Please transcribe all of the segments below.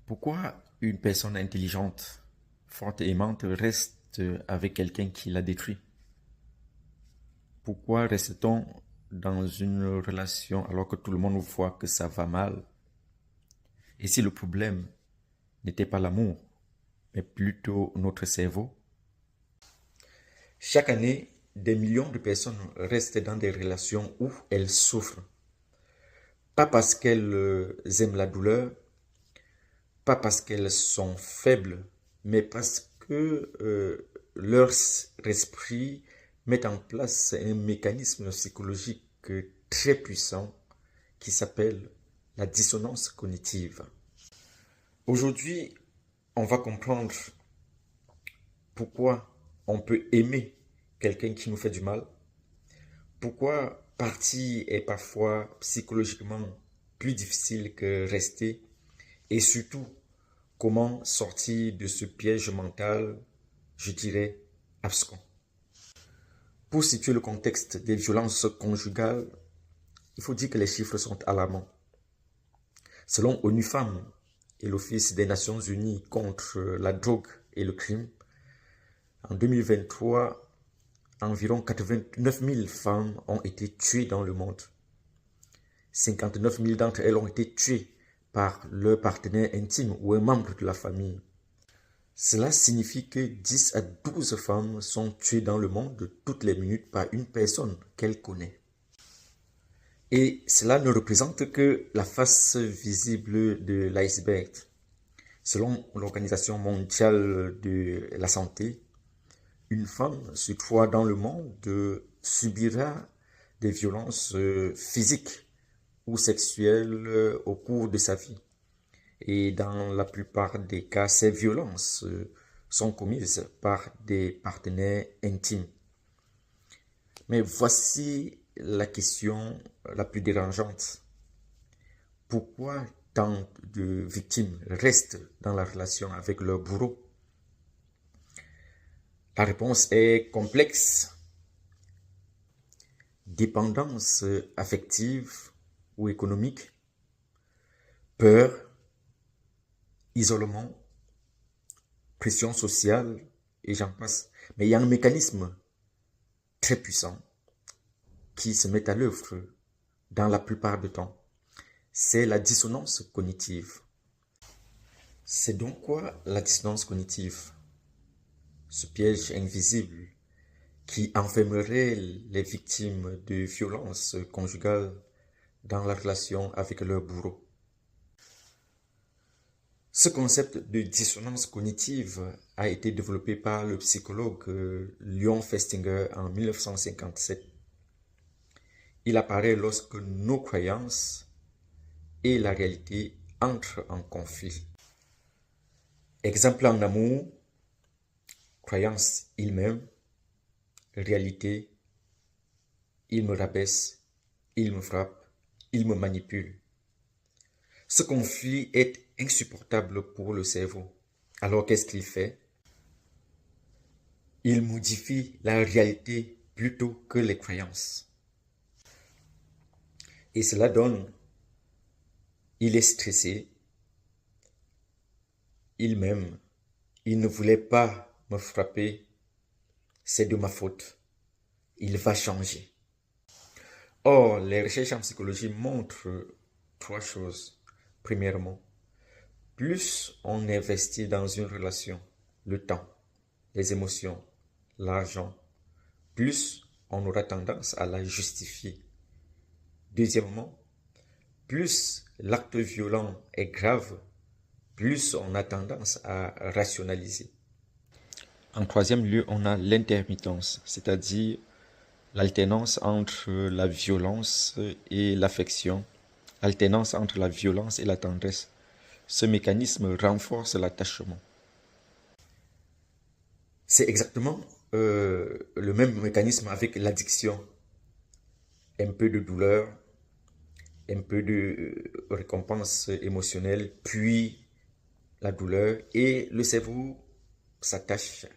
Pourquoi une personne intelligente, forte et aimante reste avec quelqu'un qui la détruit? Pourquoi reste-t-on dans une relation alors que tout le monde voit que ça va mal? Et si le problème n'était pas l'amour, mais plutôt notre cerveau? Chaque année, des millions de personnes restent dans des relations où elles souffrent. Pas parce qu'elles aiment la douleur, pas parce qu'elles sont faibles, mais parce que leur esprit met en place un mécanisme psychologique très puissant qui s'appelle la dissonance cognitive. Aujourd'hui, on va comprendre pourquoi on peut aimer quelqu'un qui nous fait du mal, pourquoi partir est parfois psychologiquement plus difficile que rester, et surtout comment sortir de ce piège mental, je dirais, abscon. Pour situer le contexte des violences conjugales, il faut dire que les chiffres sont alarmants. Selon ONU Femmes et l'Office des Nations Unies contre la drogue et le crime, en 2023, environ 89 000 femmes ont été tuées dans le monde. 59 000 d'entre elles ont été tuées par leur partenaire intime ou un membre de la famille. Cela signifie que 10 à 12 femmes sont tuées dans le monde toutes les minutes par une personne qu'elle connaît. Et cela ne représente que la face visible de l'iceberg. Selon l'Organisation mondiale de la santé, une femme sur 3 dans le monde subira des violences physiques ou sexuelles au cours de sa vie. Et dans la plupart des cas, ces violences sont commises par des partenaires intimes. Mais voici la question la plus dérangeante. Pourquoi tant de victimes restent dans la relation avec leur bourreau? La réponse est complexe. Dépendance affective ou économique, peur, isolement, pression sociale, et j'en passe. Mais il y a un mécanisme très puissant qui se met à l'œuvre dans la plupart du temps. C'est la dissonance cognitive. C'est donc quoi la dissonance cognitive? Ce piège invisible qui enfermerait les victimes de violences conjugales dans la relation avec leur bourreau. Ce concept de dissonance cognitive a été développé par le psychologue Leon Festinger en 1957. Il apparaît lorsque nos croyances et la réalité entrent en conflit. Exemple en amour, croyance il m'aime, réalité, il me rabaisse, il me frappe, il me manipule. Ce conflit est insupportable pour le cerveau. Alors qu'est-ce qu'il fait? Il modifie la réalité plutôt que les croyances. Et cela donne, il est stressé, il m'aime, il ne voulait pas me frapper, c'est de ma faute, il va changer. Or, les recherches en psychologie montrent 3 choses. Premièrement, plus on investit dans une relation, le temps, les émotions, l'argent, plus on aura tendance à la justifier. Deuxièmement, plus l'acte violent est grave, plus on a tendance à rationaliser. En troisième lieu, on a l'intermittence, c'est-à-dire l'alternance entre la violence et l'affection, alternance entre la violence et la tendresse. Ce mécanisme renforce l'attachement. C'est exactement le même mécanisme avec l'addiction. Un peu de douleur, un peu de récompense émotionnelle, puis la douleur, et le cerveau s'attache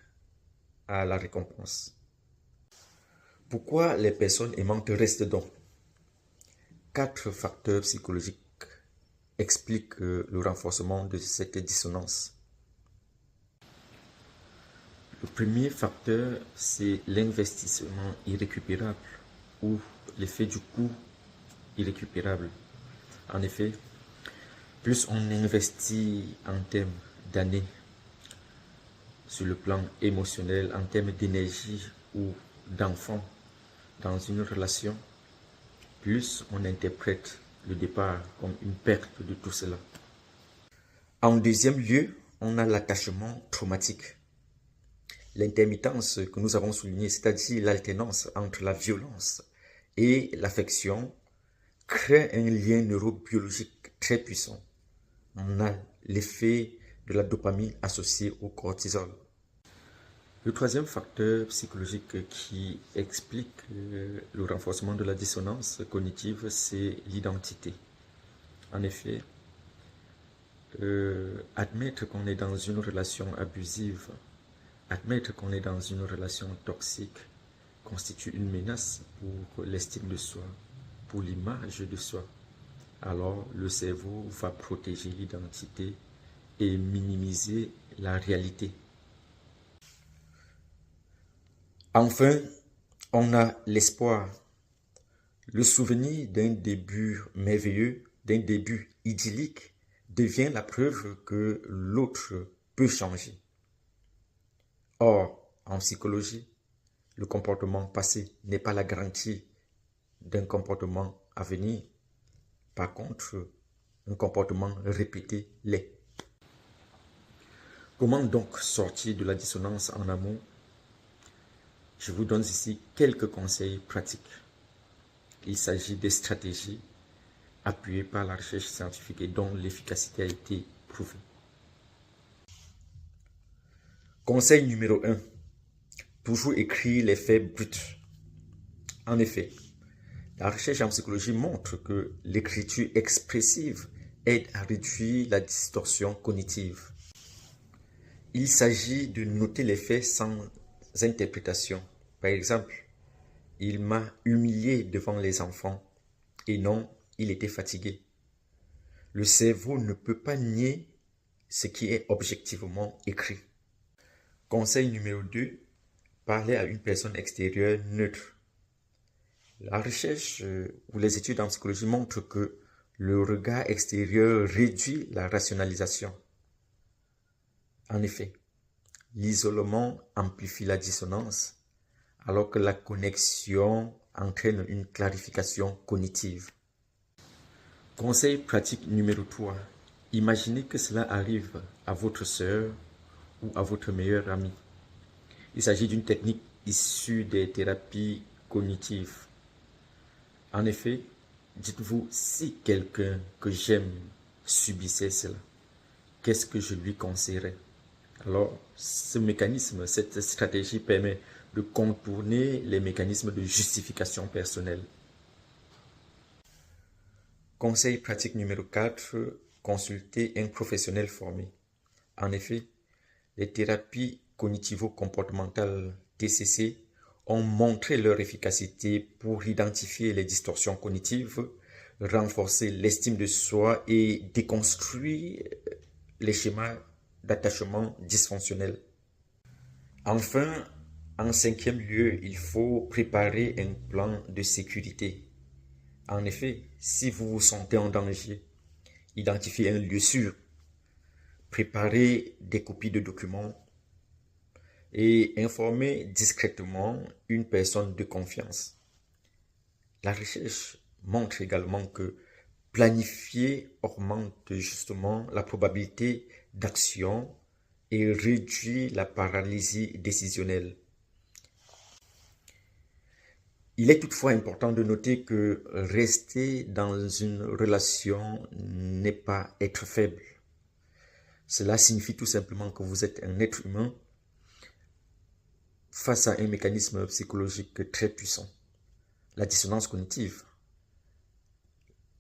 à la récompense. Pourquoi les personnes aimantes restent donc? 4 facteurs psychologiques explique le renforcement de cette dissonance. Le premier facteur, c'est l'investissement irrécupérable ou l'effet du coût irrécupérable. En effet, plus on investit en termes d'années sur le plan émotionnel, en termes d'énergie ou d'enfant dans une relation, plus on interprète le départ comme une perte de tout cela. En deuxième lieu, on a l'attachement traumatique. L'intermittence que nous avons soulignée, c'est-à-dire l'alternance entre la violence et l'affection, crée un lien neurobiologique très puissant. On a l'effet de la dopamine associée au cortisol. Le troisième facteur psychologique qui explique le renforcement de la dissonance cognitive, c'est l'identité. En effet, admettre qu'on est dans une relation abusive, admettre qu'on est dans une relation toxique, constitue une menace pour l'estime de soi, pour l'image de soi. Alors, le cerveau va protéger l'identité et minimiser la réalité. Enfin, on a l'espoir. Le souvenir d'un début merveilleux, d'un début idyllique, devient la preuve que l'autre peut changer. Or, en psychologie, le comportement passé n'est pas la garantie d'un comportement à venir. Par contre, un comportement répété l'est. Comment donc sortir de la dissonance en amour? Je vous donne ici quelques conseils pratiques. Il s'agit des stratégies appuyées par la recherche scientifique et dont l'efficacité a été prouvée. Conseil numéro 1. Toujours écrire les faits bruts. En effet, la recherche en psychologie montre que l'écriture expressive aide à réduire la distorsion cognitive. Il s'agit de noter les faits sans interprétation. Par exemple, il m'a humilié devant les enfants et non, il était fatigué. Le cerveau ne peut pas nier ce qui est objectivement écrit. Conseil numéro 2, parler à une personne extérieure neutre. La recherche ou les études en psychologie montrent que le regard extérieur réduit la rationalisation. En effet, l'isolement amplifie la dissonance, alors que la connexion entraîne une clarification cognitive. Conseil pratique numéro 3. Imaginez que cela arrive à votre sœur ou à votre meilleur ami. Il s'agit d'une technique issue des thérapies cognitives. En effet, dites-vous, si quelqu'un que j'aime subissait cela, qu'est-ce que je lui conseillerais? Alors, ce mécanisme, cette stratégie permet de contourner les mécanismes de justification personnelle. Conseil pratique numéro 4, consulter un professionnel formé. En effet, les thérapies cognitivo-comportementales TCC ont montré leur efficacité pour identifier les distorsions cognitives, renforcer l'estime de soi et déconstruire les schémas d'attachement dysfonctionnels. Enfin, en cinquième lieu, il faut préparer un plan de sécurité. En effet, si vous vous sentez en danger, identifiez un lieu sûr, préparez des copies de documents et informez discrètement une personne de confiance. La recherche montre également que planifier augmente justement la probabilité d'action et réduit la paralysie décisionnelle. Il est toutefois important de noter que rester dans une relation n'est pas être faible. Cela signifie tout simplement que vous êtes un être humain face à un mécanisme psychologique très puissant, la dissonance cognitive.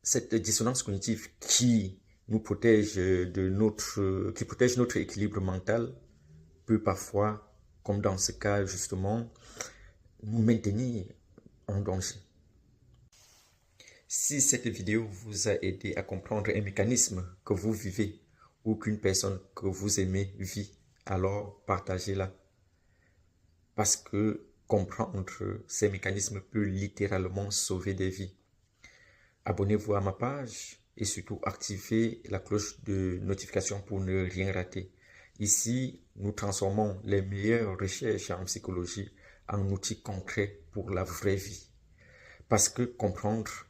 Cette dissonance cognitive qui nous protège qui protège notre équilibre mental peut parfois, comme dans ce cas justement, nous maintenir en danger. Si cette vidéo vous a aidé à comprendre un mécanisme que vous vivez ou qu'une personne que vous aimez vit, alors partagez-la. Parce que comprendre ces mécanismes peut littéralement sauver des vies. Abonnez-vous à ma page et surtout activez la cloche de notification pour ne rien rater. Ici, nous transformons les meilleures recherches en psychologie en outils concrets pour la vraie vie. Parce que comprendre,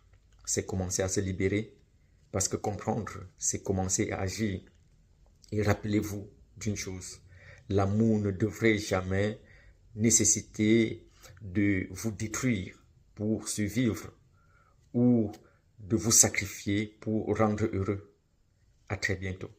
c'est commencer à se libérer. Parce que comprendre, c'est commencer à agir. Et rappelez-vous d'une chose, l'amour ne devrait jamais nécessiter de vous détruire pour survivre ou de vous sacrifier pour rendre heureux. À très bientôt.